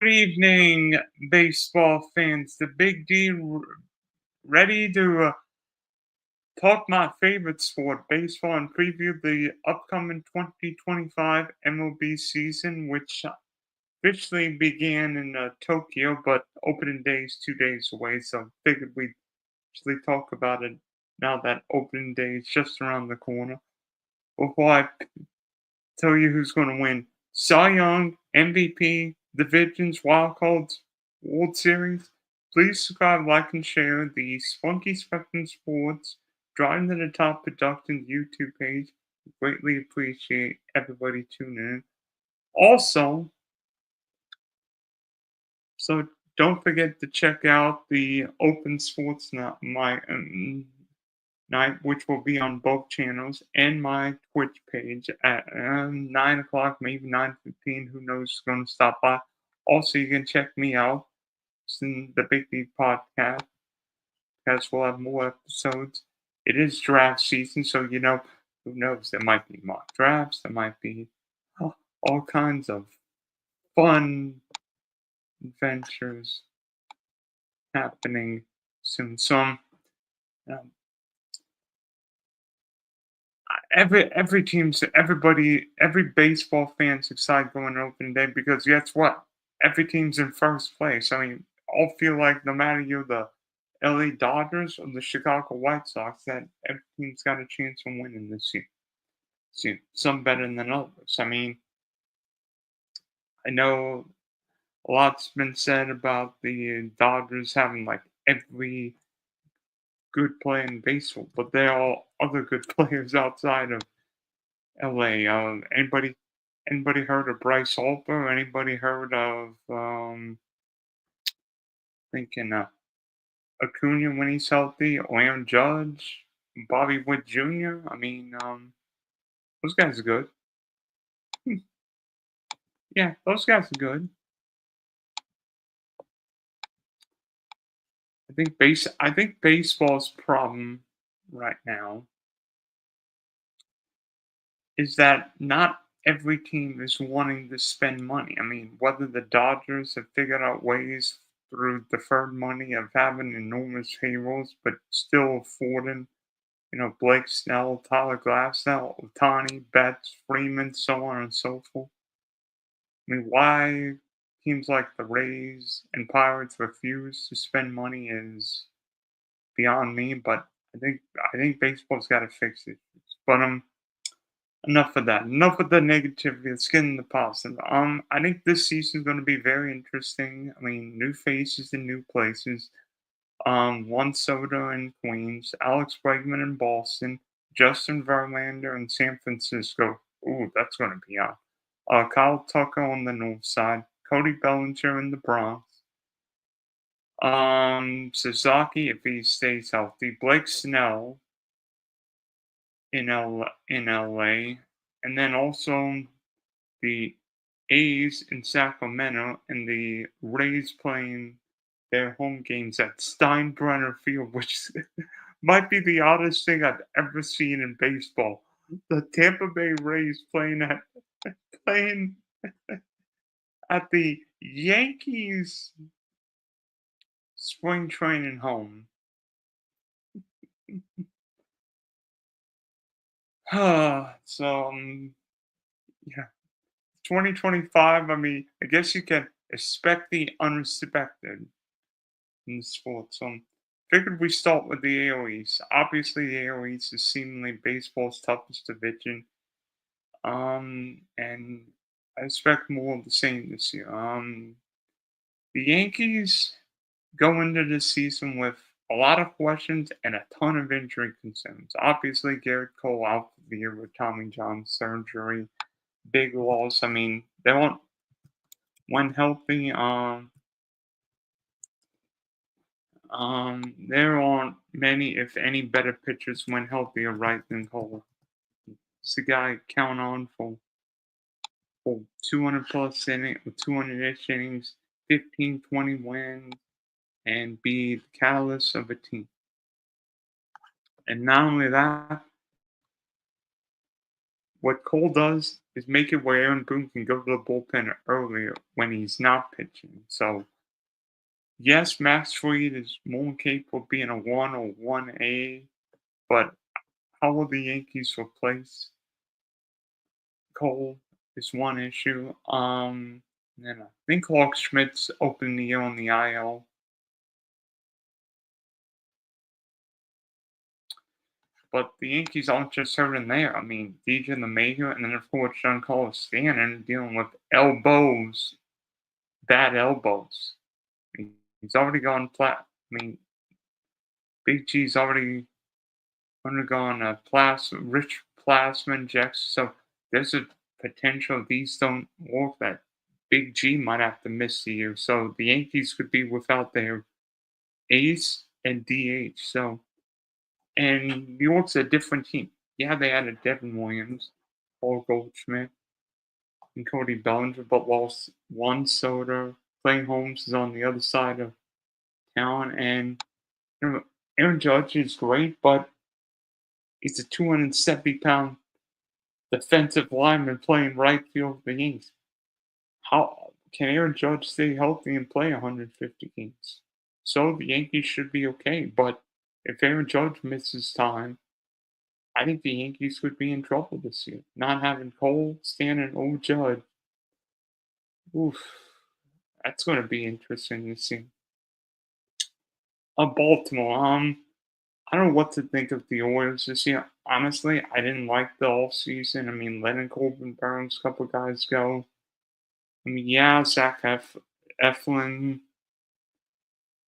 Good evening, baseball fans. The Big D ready to talk my favorite sport, baseball, and preview the upcoming 2025 MLB season, which officially began in Tokyo, but opening day is 2 days away. So figured we'd actually talk about it now that opening day is just around the corner. Before I tell you who's going to win Cy Young, MVP, Divisions, Wildcards, World Series. Please subscribe, like, and share the Spunky Spectrum Sports Driving to the Top Productions YouTube page. Greatly appreciate everybody tuning in. Also, so don't forget to check out the Open Sports night, which will be on both channels, and my Twitch page at 9 o'clock, maybe 9:15. Who knows who's going to stop by. Also, you can check me out in the Big D podcast, because we'll have more episodes. It is draft season, so who knows? There might be mock drafts, there might be all kinds of fun adventures happening soon. So, um, every baseball fan's excited going to opening day because guess what? Every team's in first place. I mean, all feel like no matter you're the LA Dodgers or the Chicago White Sox, that every team's got a chance of winning this year. Some better than others. I mean, I know a lot's been said about the Dodgers having like every good player in baseball, but there are other good players outside of LA. Anybody heard of Bryce Harper? Anybody heard of thinking Acuna when he's healthy? Aaron Judge, Bobby Wood Jr. I mean, those guys are good. Yeah, those guys are good. I think baseball's problem right now is that not every team is wanting to spend money. I mean, whether the Dodgers have figured out ways through deferred money of having enormous payrolls, but still affording, Blake Snell, Tyler Glasnow, Otani, Betts, Freeman, so on and so forth. I mean, why teams like the Rays and Pirates refuse to spend money is beyond me, but I think baseball's got to fix it. But enough of that. Enough of the negativity. Let's get into the positive. I think this season is going to be very interesting. I mean, new faces in new places. Juan Soto in Queens, Alex Bregman in Boston, Justin Verlander in San Francisco. Ooh, that's going to be on. Kyle Tucker on the north side, Cody Bellinger in the Bronx. Sasaki if he stays healthy, Blake Snell in LA, and then also the A's in Sacramento and the Rays playing their home games at Steinbrenner Field, which might be the oddest thing I've ever seen in baseball. The Tampa Bay Rays playing at the Yankees spring training home. So yeah, 2025. I mean, I guess you can expect the unexpected in sports. Figured we start with the AL East. Obviously, the AL East is seemingly baseball's toughest division. And I expect more of the same this year. The Yankees go into this season with a lot of questions and a ton of injury concerns. Obviously, Garrett Cole out for the year with Tommy John surgery, big loss. I mean, they won't when healthy. There aren't many, if any, better pitchers when healthy or right than Cole. It's the guy count on for 200 plus innings, 200-ish innings, 15, 20 wins, and be the catalyst of a team. And not only that, what Cole does is make it where Aaron Boone can go to the bullpen earlier when he's not pitching. So yes, Max Fried is more capable of being a 1 or 1A, but how will the Yankees replace Cole is one issue. Then I think Hawk Schmidt's opening the year on the IL. But the Yankees aren't just hurting there. I mean, DJ LeMahieu and then of course Giancarlo Stanton dealing with elbows, bad elbows. I mean, he's already gone flat. I mean, Big G's already undergone a rich plasma injection, so there's a potential these don't work that Big G might have to miss the year. So the Yankees could be without their ace and DH. So and New York's a different team. Yeah, they added Devin Williams, Paul Goldschmidt, and Cody Bellinger, but whilst Juan Soto, Clay Holmes is on the other side of town, and Aaron Judge is great, but he's a 270-pound defensive lineman playing right field for the Yankees. How can Aaron Judge stay healthy and play 150 games? So the Yankees should be okay, but if Aaron Judge misses time, I think the Yankees would be in trouble this year. Not having Cole, Stanton, or Judge, oof, that's going to be interesting to see. Baltimore, I don't know what to think of the Orioles this year. Honestly, I didn't like the offseason. I mean, letting Corbin Burns, a couple guys go. I mean, yeah, Eflin,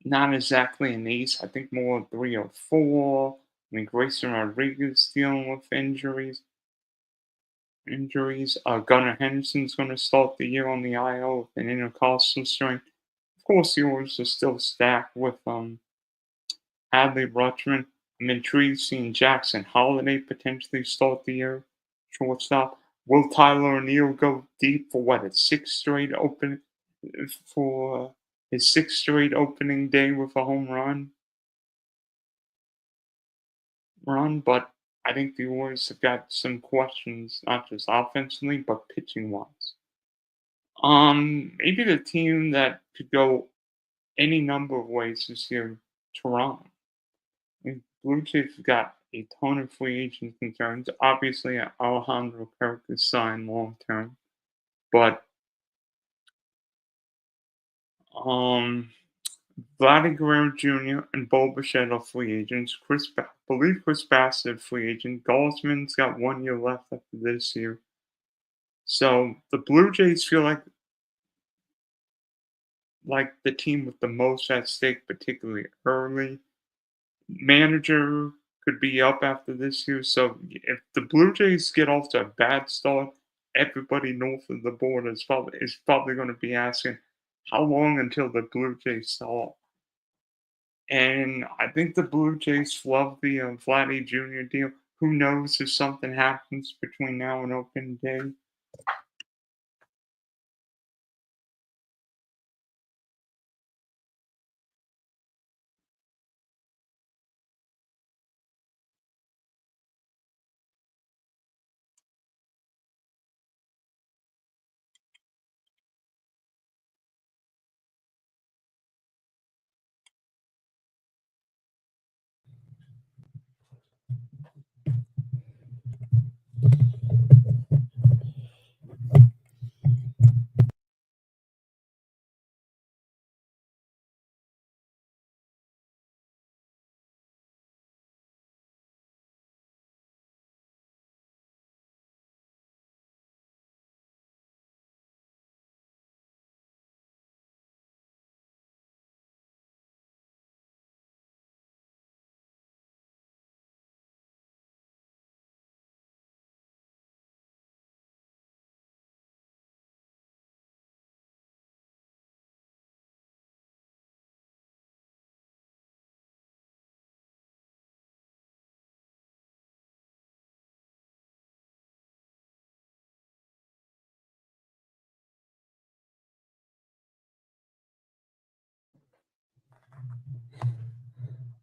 not exactly an ace. I think more 3 or 4. I mean, Grayson Rodriguez dealing with injuries. Gunnar Henderson's going to start the year on the IL with an intercostal strain. Of course, the Orioles are still stacked with Adley Rutschman. I'm intrigued seeing Jackson Holiday potentially start the year shortstop. Will Tyler O'Neill go deep for what for his sixth straight opening day with a home run? But I think the Orioles have got some questions, not just offensively but pitching wise. Maybe the team that could go any number of ways this year, Toronto. I mean, Blue Jays have got a ton of free agent concerns. Obviously, Alejandro Kirk is signed long term, but um, Vladdy Guerrero Jr. and Bo Bichette are free agents. I believe Chris Bassett free agent. Gosman's got 1 year left after this year. So the Blue Jays feel like the team with the most at stake, particularly early. Manager could be up after this year. So if the Blue Jays get off to a bad start, everybody north of the border is probably going to be asking how long until the Blue Jays stall. And I think the Blue Jays love the Vladdy Jr. deal. Who knows if something happens between now and open day?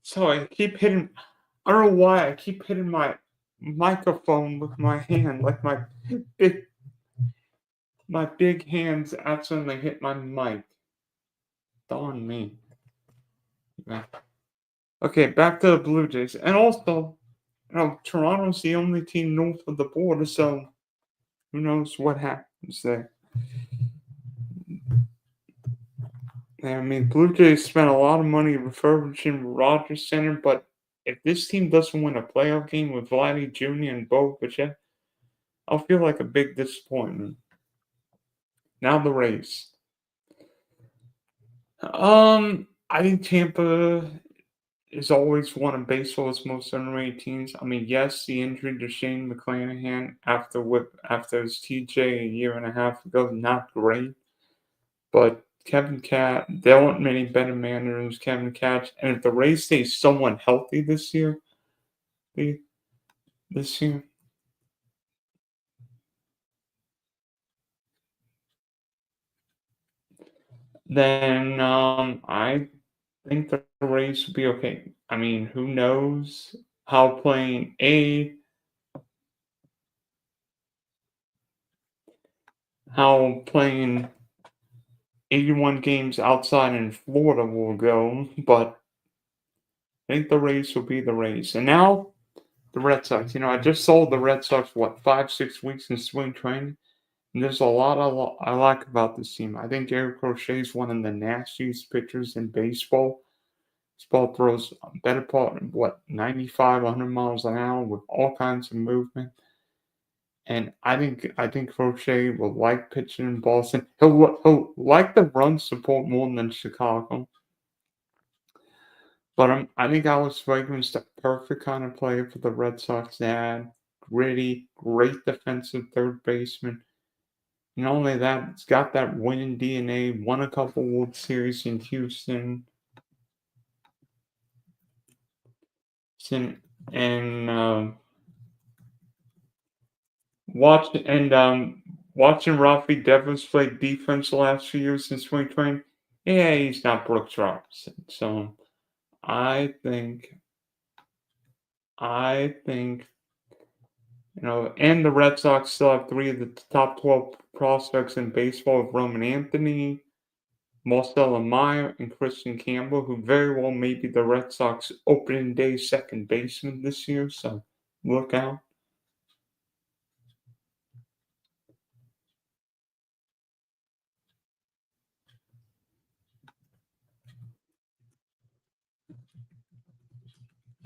So I keep hitting. I don't know why I keep hitting my microphone with my hand, like big my big hands accidentally hit my mic. Darn me. Yeah. Okay, back to the Blue Jays. And also, Toronto's the only team north of the border, so who knows what happens there. I mean, Blue Jays spent a lot of money refurbishing Rogers Center, but if this team doesn't win a playoff game with Vladdy Jr. and Bo Bichette, I'll feel like a big disappointment. Now the Rays. I think Tampa is always one of baseball's most underrated teams. I mean, yes, the injury to Shane McClanahan after his TJ a year and a half ago, not great. But Kevin Cat, there aren't many better managers than Kevin Cash. And if the Rays stay somewhat healthy this year, this year, then I think the Rays will be okay. I mean, who knows how playing 81 games outside in Florida will go, but I think the Rays will be the Rays. And now the Red Sox. I just saw the Red Sox, 5, 6 weeks in spring training. And there's a lot I like about this team. I think Eric Crochet is one of the nastiest pitchers in baseball. This ball throws a better part, 95, 100 miles an hour with all kinds of movement. And I think Crochet will like pitching in Boston. He'll like the run support more than Chicago. But I think Alex Bregman's the perfect kind of player for the Red Sox to add. Gritty, great defensive third baseman. Not only that, it's got that winning DNA. Won a couple World Series in Houston. And watching Rafi Devers play defense the last few years in spring training. Yeah, he's not Brooks Robinson. So I think and the Red Sox still have 3 of the top 12 prospects in baseball with Roman Anthony, Marcelo Meyer, and Christian Campbell, who very well may be the Red Sox opening day second baseman this year. So look out.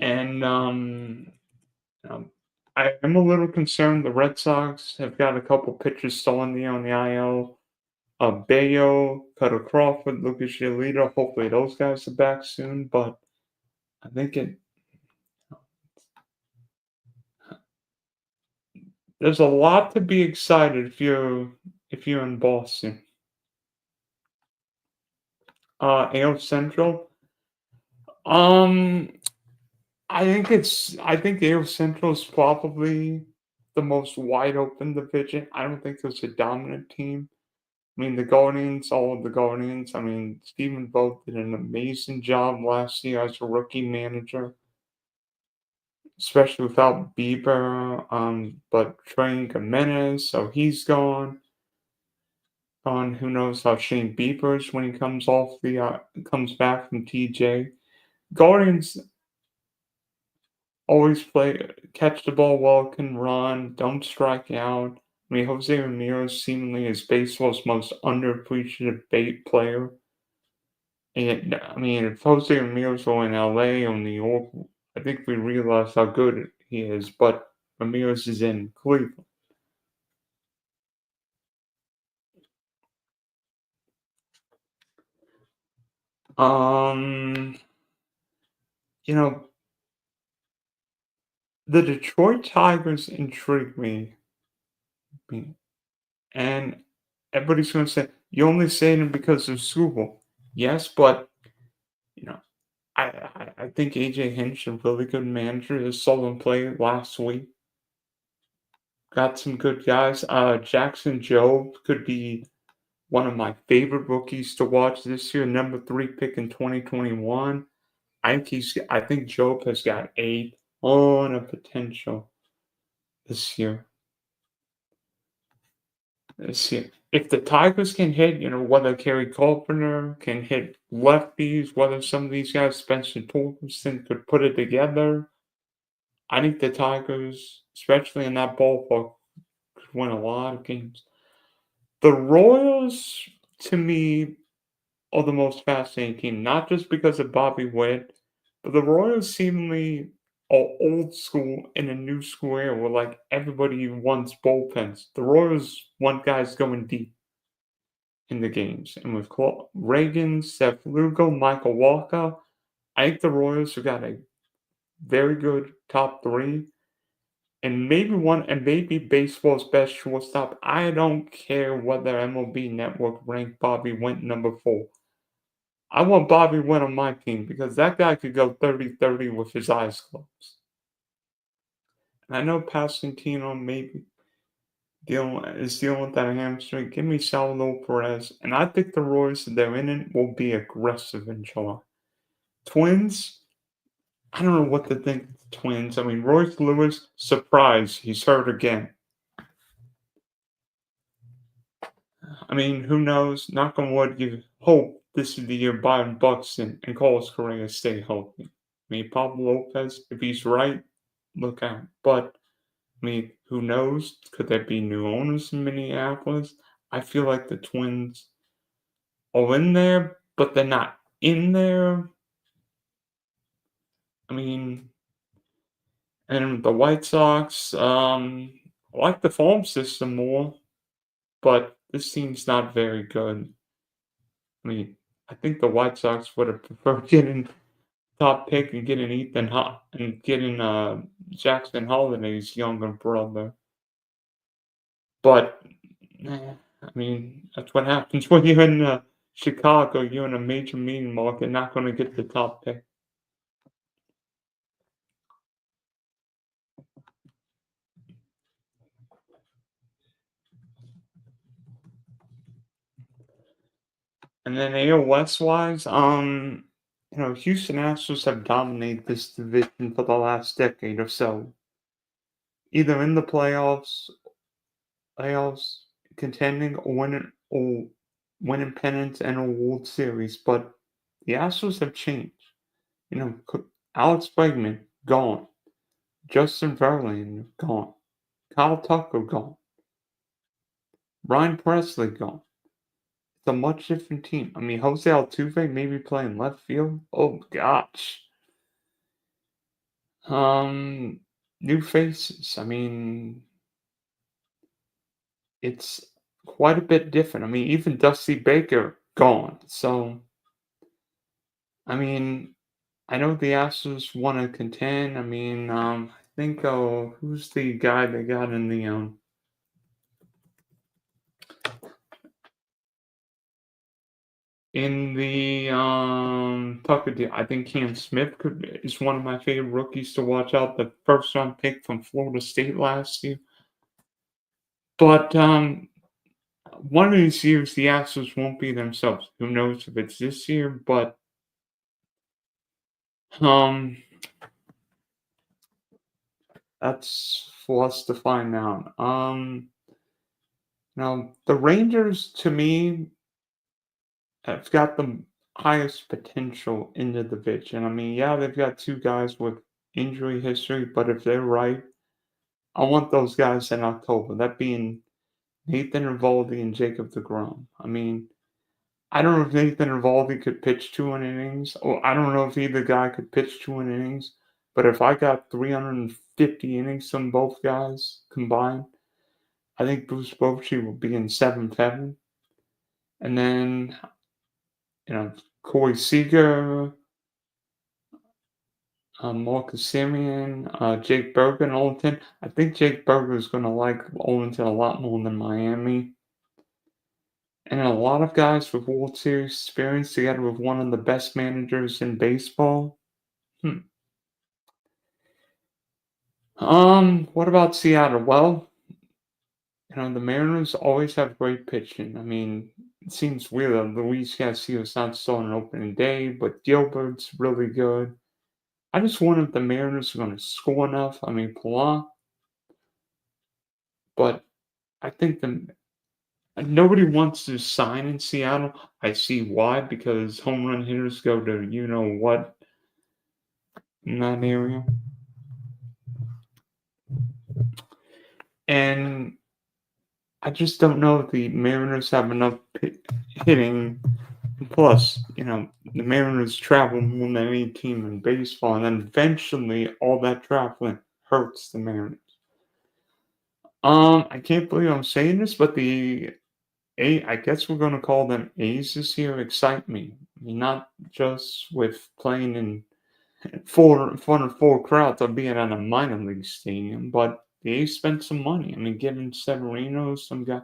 And I am a little concerned. The Red Sox have got a couple pitchers still on the IL. Bayo, Cutter Crawford, Lucas Giolito. Hopefully those guys are back soon. But I think there's a lot to be excited if you're in Boston. AL Central. Um, I think AL Central is probably the most wide open division. I don't think there's a dominant team. I mean, all of the Guardians. I mean, Stephen Vogt did an amazing job last year as a rookie manager, especially without Bieber. But Trey Jimenez, so he's gone. Who knows how Shane Bieber is when he comes back from TJ. Guardians always catch the ball well, can run, don't strike out. I mean, Jose Ramirez seemingly is baseball's most underappreciated player. And I mean, if Jose Ramirez were in LA or New York, I think we realize how good he is. But Ramirez is in Cleveland. Um, you know, the Detroit Tigers intrigue me, and everybody's going to say you only say them because of Super. Yes, but you know, I think AJ Hinch, a really good manager, is saw him play last week. Got some good guys. Jackson Jobe could be one of my favorite rookies to watch this year. Number 3 pick in 2021. I think Jobe has got a ton of potential. this year. If the Tigers can hit, whether Kerry Carpenter can hit lefties, whether some of these guys, Spencer Torkelson, could put it together, I think the Tigers, especially in that ballpark, could win a lot of games. The Royals, to me, are the most fascinating team, not just because of Bobby Witt, but the Royals seemingly are old school in a new school era where like everybody wants bullpens. The Royals want guys going deep in the games. And with Reagan, Seth Lugo, Michael Walker, I think the Royals have got a very good top three. And maybe baseball's best shortstop. I don't care whether MLB Network ranked Bobby Witt number 4. I want Bobby Witt on my team because that guy could go 30-30 with his eyes closed. And I know Pasquantino maybe is dealing with that hamstring. Give me Salvador Perez. And I think the Royals, if they're in it, will be aggressive in July. Twins, I don't know what to think of the Twins. I mean, Royce Lewis, surprise, he's hurt again. I mean, who knows? Knock on wood, you hope this is the year Byron Buxton and Carlos Correa stay healthy. I mean, Pablo Lopez, if he's right, look out. But, I mean, who knows? Could there be new owners in Minneapolis? I feel like the Twins are in there, but they're not in there. I mean, and the White Sox, I like the farm system more, but this team's not very good. I mean, I think the White Sox would have preferred getting top pick and getting Jackson Holliday's younger brother. But I mean, that's what happens when you're in Chicago. You're in a major media market, not going to get the top pick. And then AL West wise, Houston Astros have dominated this division for the last decade or so, either in the playoffs, contending or winning pennants and a World Series. But the Astros have changed. Alex Bregman gone, Justin Verlander gone, Kyle Tucker gone, Ryan Presley gone. It's a much different team. I mean, Jose Altuve maybe playing left field. Oh gosh. New faces. I mean, it's quite a bit different. I mean, even Dusty Baker gone. So, I mean, I know the Astros want to contend. I mean, I think who's the guy they got in the Tucker deal? I think Cam Smith is one of my favorite rookies to watch out. The first round pick from Florida State last year. But one of these years, the Astros won't be themselves. Who knows if it's this year? But that's for us to find out. Now the Rangers, to me, have got the highest potential in the division. I mean, yeah, they've got 2 guys with injury history, but if they're right, I want those guys in October. That being Nathan Eovaldi and Jacob deGrom. I mean, I don't know if Nathan Eovaldi could pitch 2 innings, or I don't know if either guy could pitch 2 innings. But if I got 350 innings from both guys combined, I think Bruce Bochy will be in 7th heaven. And then, Corey Seager, Marcus Simeon, Jake Burger, and Olington. I think Jake Burger is going to like Olington a lot more than Miami. And a lot of guys with World Series experience together with one of the best managers in baseball. What about Seattle? Well, the Mariners always have great pitching. I mean, it seems weird that Luis Castillo's not starting opening day, but Gilbert's really good. I just wonder if the Mariners are going to score enough. I mean, but I think nobody wants to sign in Seattle. I see why, because home run hitters go to you know what in that area. And I just don't know if the Mariners have enough hitting. Plus, the Mariners travel more than any team in baseball, and then eventually all that traveling hurts the Mariners. I can't believe I'm saying this, but I guess we're gonna call them A's this year, excite me. I mean, not just with playing in front of full crowds or being at a minor league stadium, but the A's spent some money. I mean, giving Severino some guy,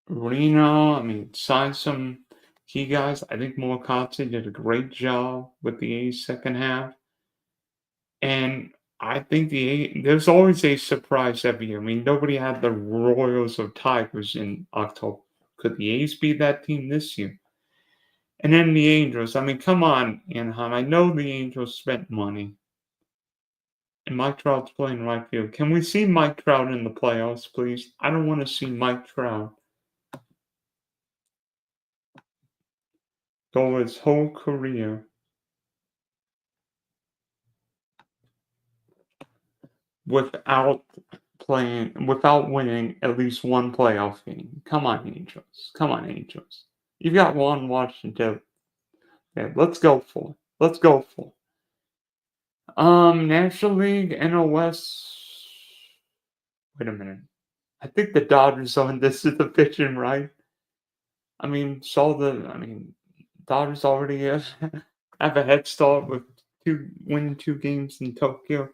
Reno. I mean, signed some key guys. I think Morakatsu did a great job with the A's second half, and I think there's always a surprise every year. I mean, nobody had the Royals or Tigers in October. Could the A's be that team this year? And then the Angels. I mean, come on, Anaheim. I know the Angels spent money, and Mike Trout's playing right field. Can we see Mike Trout in the playoffs, please? I don't want to see Mike Trout go his whole career without without winning at least one playoff game. Come on, Angels. Come on, Angels. You've got one Washington. Yeah, let's go for it. Let's go for it. National League, NL West. Wait a minute. I think the Dodgers on this division, right? Dodgers already have a head start with winning 2 games in Tokyo.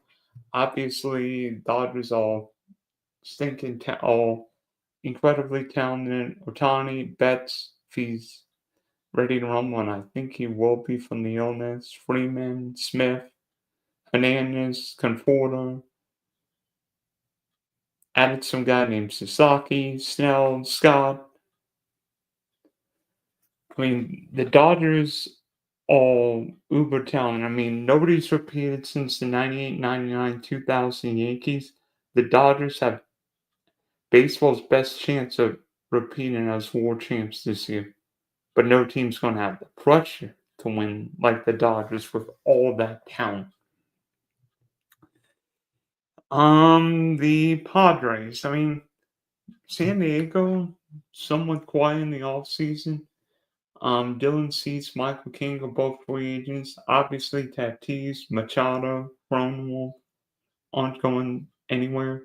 Obviously, Dodgers all incredibly talented. Otani, Betts, if he's ready to rumble, and I think he will be from the illness. Freeman, Smith, Hernandez, Conforto. Added some guy named Sasaki, Snell, Scott. I mean, the Dodgers all uber talented. I mean, nobody's repeated since the 98, 99, 2000 Yankees. The Dodgers have baseball's best chance of repeating as world champs this year. But no team's going to have the pressure to win like the Dodgers with all that talent. The Padres. I mean, San Diego, somewhat quiet in the offseason. Dylan Cease, Michael King are both free agents. Obviously, Tatis, Machado, Cronenworth aren't going anywhere.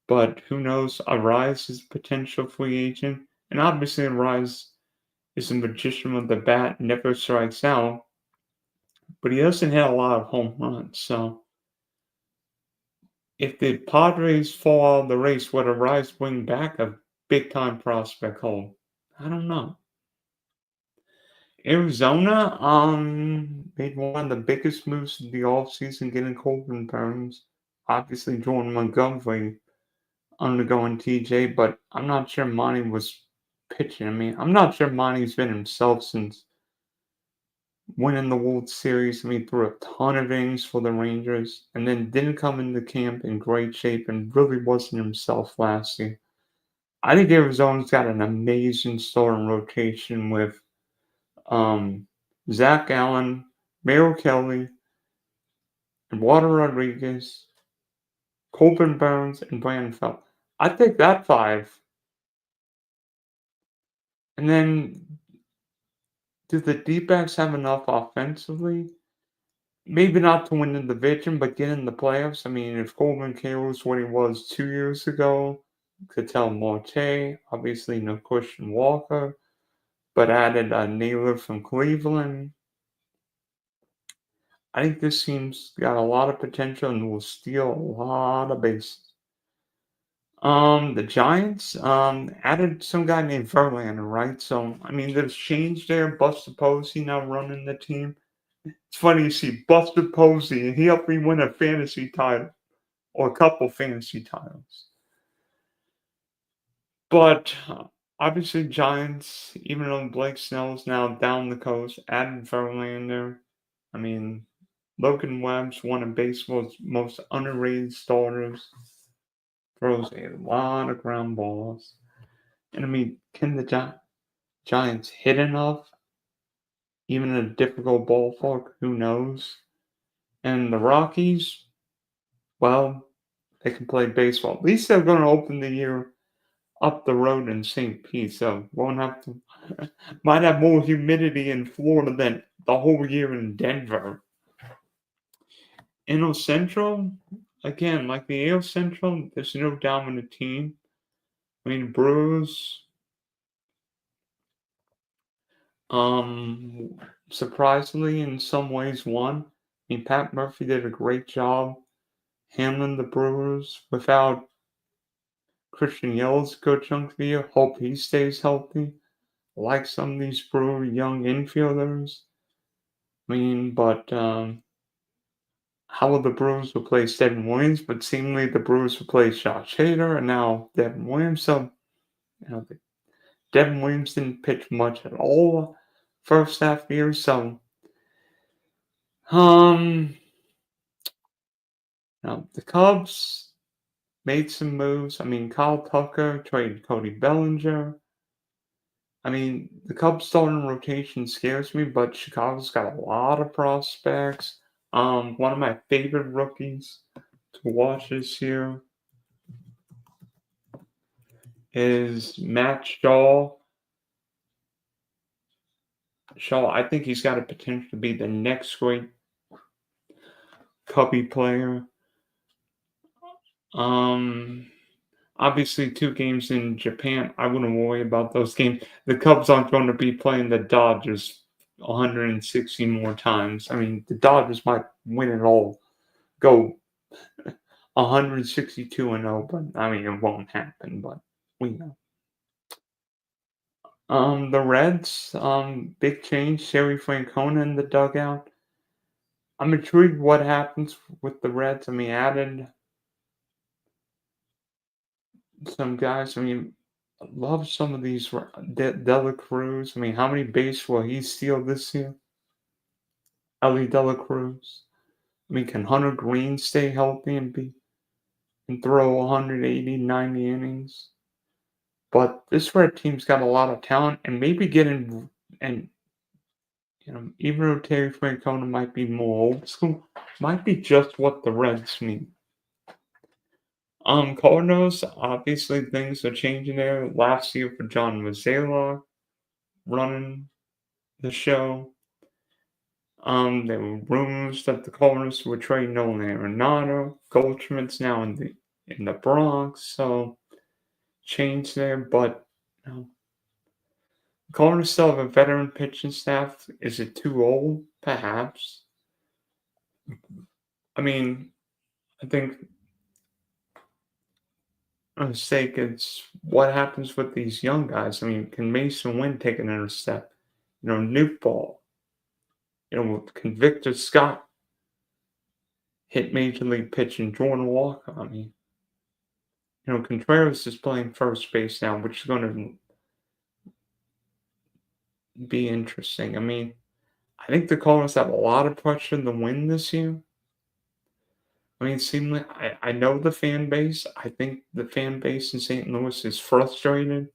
But who knows? Arise is a potential free agent. And obviously, Arise is a magician with the bat, never strikes out. But he doesn't hit a lot of home runs. So if the Padres fall out of the race, would Arise bring back a big time prospect home? I don't know. Arizona, made one of the biggest moves of the offseason, getting Corbin Burns. Obviously, Jordan Montgomery undergoing TJ, but I'm not sure Monty was pitching. I mean, I'm not sure Monty's been himself since winning the World Series. I mean, threw a ton of innings for the Rangers, and then didn't come into camp in great shape and really wasn't himself last year. I think Arizona's got an amazing starting rotation with um, Zach Allen, Merrill Kelly, Eduardo Rodriguez, Corbin Burns, and Brandon Felt. I think that five. And then, do the D-backs have enough offensively? Maybe not to win the division, but get in the playoffs. I mean, if Coleman Carroll's what he was 2 years ago, Ketel Marte, obviously no Christian Walker, but added a Naylor from Cleveland. I think this team's got a lot of potential and will steal a lot of bases. The Giants added some guy named Verlander, right? So I mean, there's change there. Buster Posey now running the team. It's funny you see Buster Posey, and he helped me win a fantasy title or a couple fantasy titles. But obviously, Giants, even though Blake Snell's now down the coast, added Verlander. I mean, Logan Webb's one of baseball's most underrated starters. Throws a lot of ground balls. And I mean, can the Giants hit enough? Even in a difficult ballpark, who knows? And the Rockies, well, they can play baseball. At least they're going to open the year up the road in St. Pete, so won't have to. Might have more humidity in Florida than the whole year in Denver. NL Central, again, like the AL Central, there's no dominant team. I mean, Brewers, um, surprisingly, in some ways, won. I mean, Pat Murphy did a great job handling the Brewers without Christian Yelich a good chunk of the year. Hope he stays healthy. Like some of these Brewer young infielders. I mean, but how will the Brewers replace Devin Williams? But seemingly the Brewers replaced Josh Hader and now Devin Williams. So, Devin Williams didn't pitch much at all first half year. So, um, the Cubs made some moves. I mean, Kyle Tucker traded Cody Bellinger. I mean, the Cubs starting rotation scares me, but Chicago's got a lot of prospects. One of my favorite rookies to watch this year is Matt Shaw. I think he's got a potential to be the next great Cubby player. Obviously, 2 games in Japan. I wouldn't worry about those games. The Cubs aren't going to be playing the Dodgers 160 more times. I mean, the Dodgers might win it all, go 162-0, but I mean, it won't happen. But we know. The Reds, big change. Sherry Francona in the dugout. I'm intrigued what happens with the Reds. I mean, added some guys. I mean, I love some of these. Dela Cruz. I mean, how many base will he steal this year? Ellie Dela Cruz. I mean, can Hunter Green stay healthy and throw 180, 90 innings? But this Red team's got a lot of talent, and maybe getting and even though Terry Francona might be more old school, might be just what the Reds need. Cardinals, obviously things are changing there. Last year for John Mozeliak running the show. There were rumors that the Cardinals would trade Nolan Arenado. Goldschmidt's now in the Bronx, so change there. But Cardinals still have a veteran pitching staff. Is it too old? Perhaps. I mean, I think a mistake it's what happens with these young guys. I mean, can Mason Wynn take another step? Nuke Ball. Can Victor Scott hit major league pitching? Jordan Walker. I mean, Contreras is playing first base now, which is going to be interesting. I mean, I think the Cardinals have a lot of pressure to win this year. I mean, seemingly, I know the fan base. I think the fan base in St. Louis is frustrated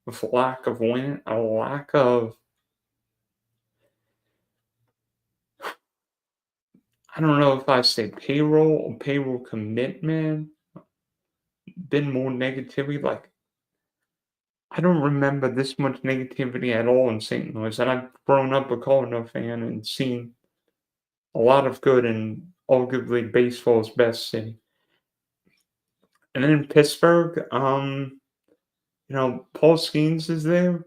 with a lack of win, a lack of, I don't know if I say payroll or payroll commitment, been more negativity. Like, I don't remember this much negativity at all in St. Louis. And I've grown up a Cardinal fan and seen a lot of good in arguably baseball's best city. And then in Pittsburgh, Paul Skeens is there.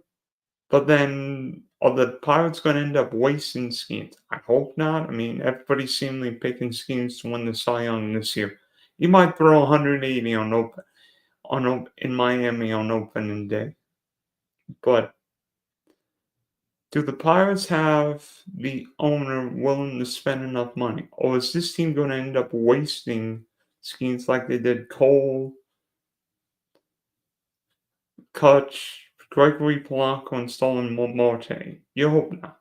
But then are the Pirates going to end up wasting Skeens? I hope not. I mean, everybody's seemingly picking Skeens to win the Cy Young this year. He might throw 180 in Miami on opening day. But do the Pirates have the owner willing to spend enough money? Or is this team going to end up wasting Skeens like they did Cole, Kutch, Gregory Polanco, and Starlin Marte? You hope not.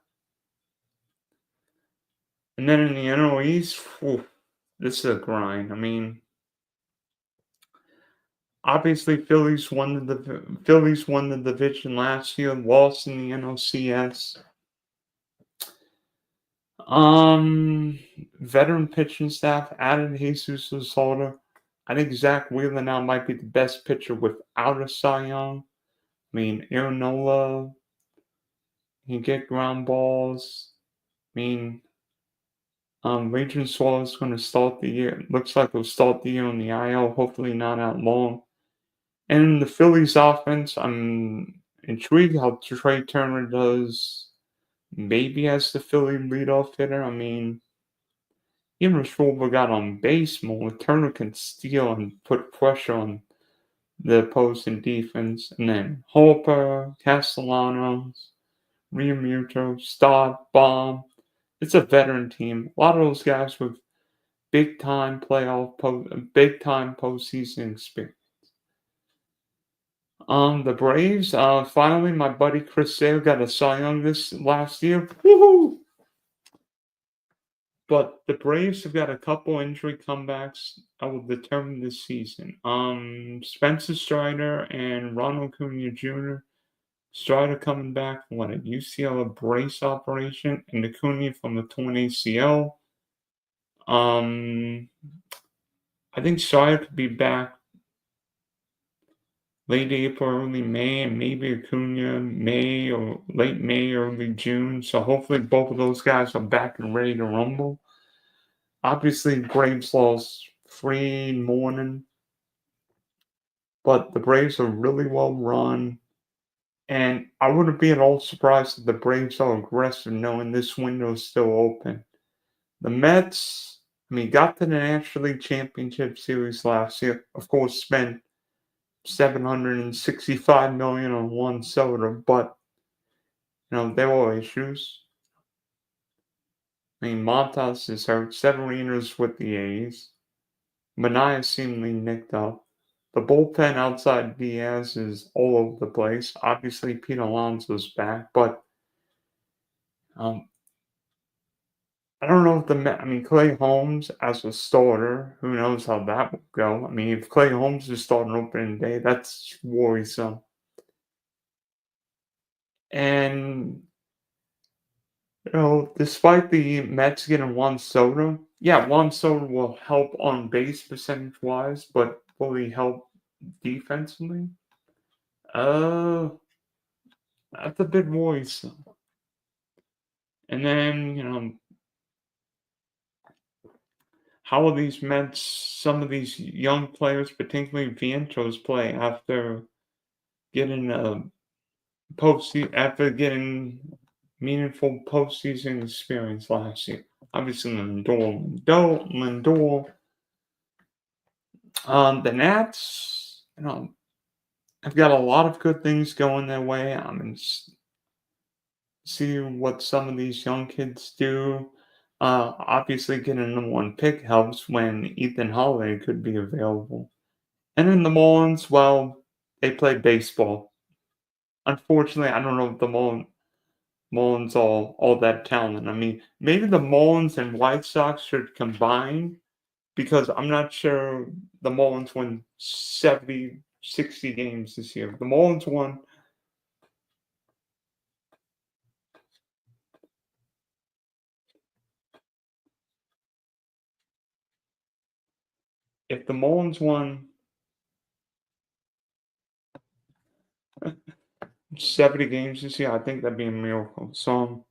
And then in the NL East, whew, this is a grind. I mean, obviously Phillies won the division last year, lost in the NLCS. Veteran pitching staff added Jesus Luzardo. I think Zach Wheeler now might be the best pitcher without a Cy Young. I mean, Aaron Nola, he can get ground balls. I mean, Adrian Suarez is going to start the year. Looks like he'll start the year on the IL. Hopefully not out long. And the Phillies offense, I'm intrigued how Trey Turner does. Maybe as the Philly leadoff hitter. I mean, even if Schwarber got on base more, Turner can steal and put pressure on the opposing defense. And then Harper, Castellanos, Realmuto, Stott, Baum. It's a veteran team. A lot of those guys with big time postseason experience. The Braves, finally, my buddy Chris Sale got a Cy Young this last year. Woohoo! But the Braves have got a couple injury comebacks that will determine this season. Spencer Strider and Ronald Acuna Jr. Strider coming back from a UCL brace operation, and Acuna from the torn ACL. I think Strider could be back late April, early May, and maybe Acuna May or late May, early June. So hopefully both of those guys are back and ready to rumble. Obviously, Braves lost Freed, Morning, but the Braves are really well run. And I wouldn't be at all surprised if the Braves are aggressive knowing this window is still open. The Mets, I mean, got to the National League Championship Series last year. Of course, spent $765 million on Juan Soto, but there were issues. I mean, Montas is hurt. Severino's with the A's. Manaea seemingly nicked up. The bullpen outside Diaz is all over the place. Obviously, Pete Alonso's back, but I don't know if Clay Holmes as a starter, who knows how that will go. I mean, if Clay Holmes is starting opening day, that's worrisome. And, despite the Mets getting Juan Soto, Juan Soto will help on base percentage-wise, but will he help defensively? That's a bit worrisome. And then, how will these Mets, some of these young players, particularly Vientos, play after getting after getting meaningful postseason experience last year? Obviously, Lindor. The Nats, have got a lot of good things going their way. I'm see what some of these young kids do. Obviously, getting a number one pick helps when Ethan Holiday could be available. And then the Marlins, well, they play baseball. Unfortunately, I don't know if the Marlins all that talented. I mean, maybe the Marlins and White Sox should combine because I'm not sure the Marlins won 70, 60 games this year. The Marlins won. If the Marlins won 70 games this year, I think that'd be a miracle. So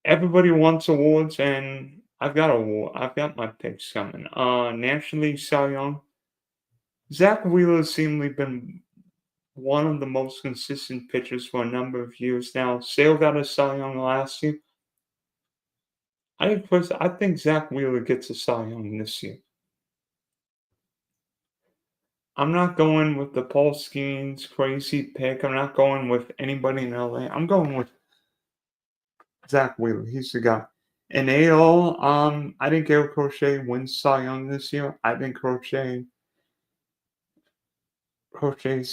everybody wants awards, and I've got my picks coming. National League Cy Young. Zach Wheeler has seemingly been one of the most consistent pitchers for a number of years now. Sale got a Cy Young last year. I think Zach Wheeler gets a Cy Young this year. I'm not going with the Paul Skeens crazy pick. I'm not going with anybody in LA. I'm going with Zach Wheeler. He's the guy. In AL, I think Garrett Crochet wins Cy Young this year. I think Crochet's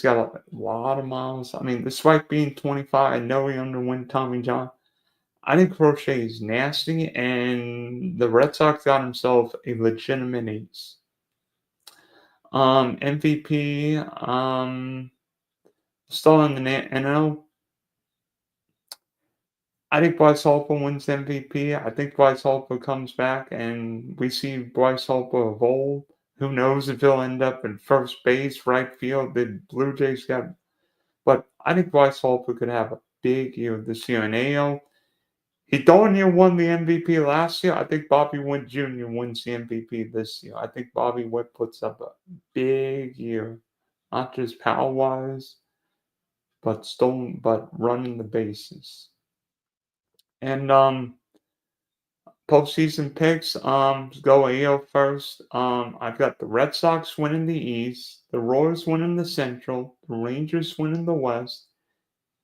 got a lot of miles. I mean, despite being 25, I know he underwent Tommy John. I think Crochet is nasty, and the Red Sox got himself a legitimate ace. MVP, still in the NL. I think Bryce Harper wins MVP. I think Bryce Harper comes back, and we see Bryce Harper of old. Who knows if he'll end up in first base, right field? The Blue Jays got, but I think Bryce Harper could have a big year this year in AL. He darn near won the MVP last year. I think Bobby Witt Jr. wins the MVP this year. I think Bobby Witt puts up a big year, not just power wise, but running the bases. And postseason picks, go AL first. I've got the Red Sox winning the East, the Royals winning the Central, the Rangers winning the West,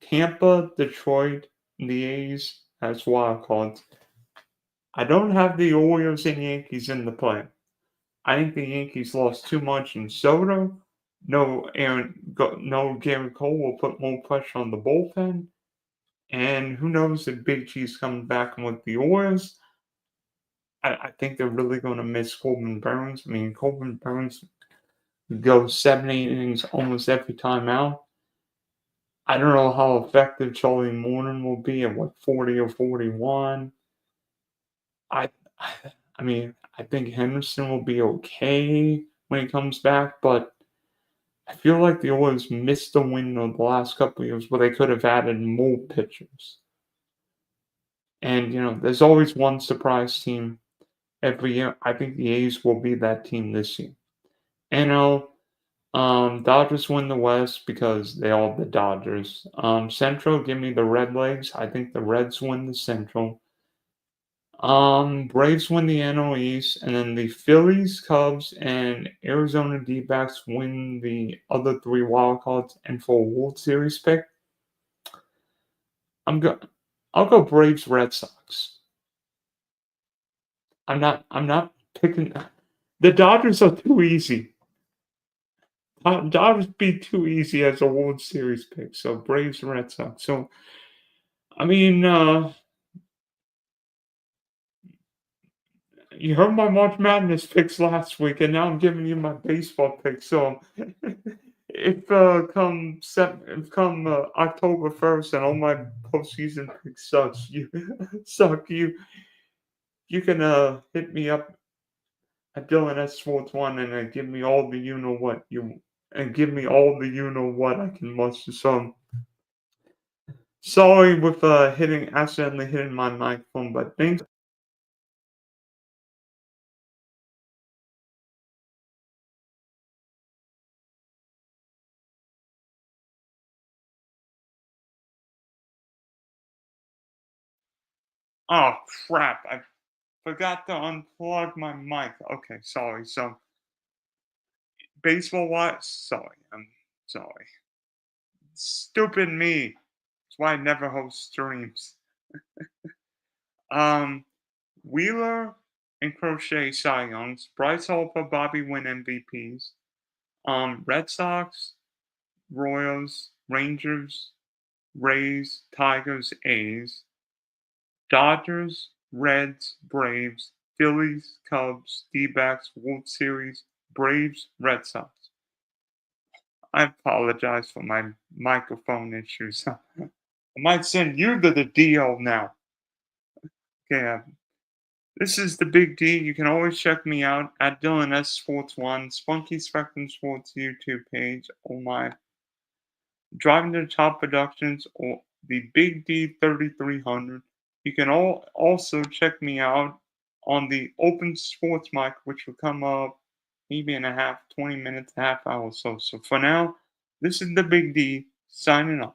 Tampa, Detroit, the A's as wild cards. I don't have the Orioles and Yankees in the play. I think the Yankees lost too much in Soto. No Gary Cole will put more pressure on the bullpen. And who knows if Big G's coming back with the Orioles. I think they're really going to miss Corbin Burns. I mean, Corbin Burns goes 7 innings almost every time out. I don't know how effective Charlie Morton will be at 40 or 41. I, I mean, I think Henderson will be okay when he comes back, but I feel like the Orioles missed the window the last couple of years where they could have added more pitchers. And there's always one surprise team every year. I think the A's will be that team this year. NL, Dodgers win the West because they are the Dodgers. Central, give me the Redlegs. I think the Reds win the Central. Braves win the NL East, and then the Phillies, Cubs, and Arizona D-backs win the other three wild cards. And for a World Series pick, I'll go Braves Red Sox. I'm not picking the Dodgers are too easy. Dodgers be too easy as a World Series pick. So Braves Red Sox. So I mean, you heard my March Madness picks last week, and now I'm giving you my baseball picks. So if come October 1st and all my postseason picks you can hit me up at Dylan S Sports One and give me all the give me all the I can muster. So sorry with accidentally hitting my microphone, but thanks. Oh crap! I forgot to unplug my mic. Okay, sorry. So baseball wise, sorry. I'm sorry. Stupid me. That's why I never host streams. Um, Wheeler and Crochet Cy Youngs, Bryce Harper, Bobby Wynn MVPs. Red Sox, Royals, Rangers, Rays, Tigers, A's, Dodgers, Reds, Braves, Phillies, Cubs, D-backs, World Series, Braves, Red Sox. I apologize for my microphone issues. I might send you to the DL now. Okay, this is the Big D. You can always check me out at Dylan S Sports One, Spunky Spectrum Sports YouTube page, or my Driving to the Top Productions, or the Big D 3300. You can also check me out on the Open Sports Mic, which will come up maybe in 20 minutes, half hour or so. So for now, this is the Big D signing off.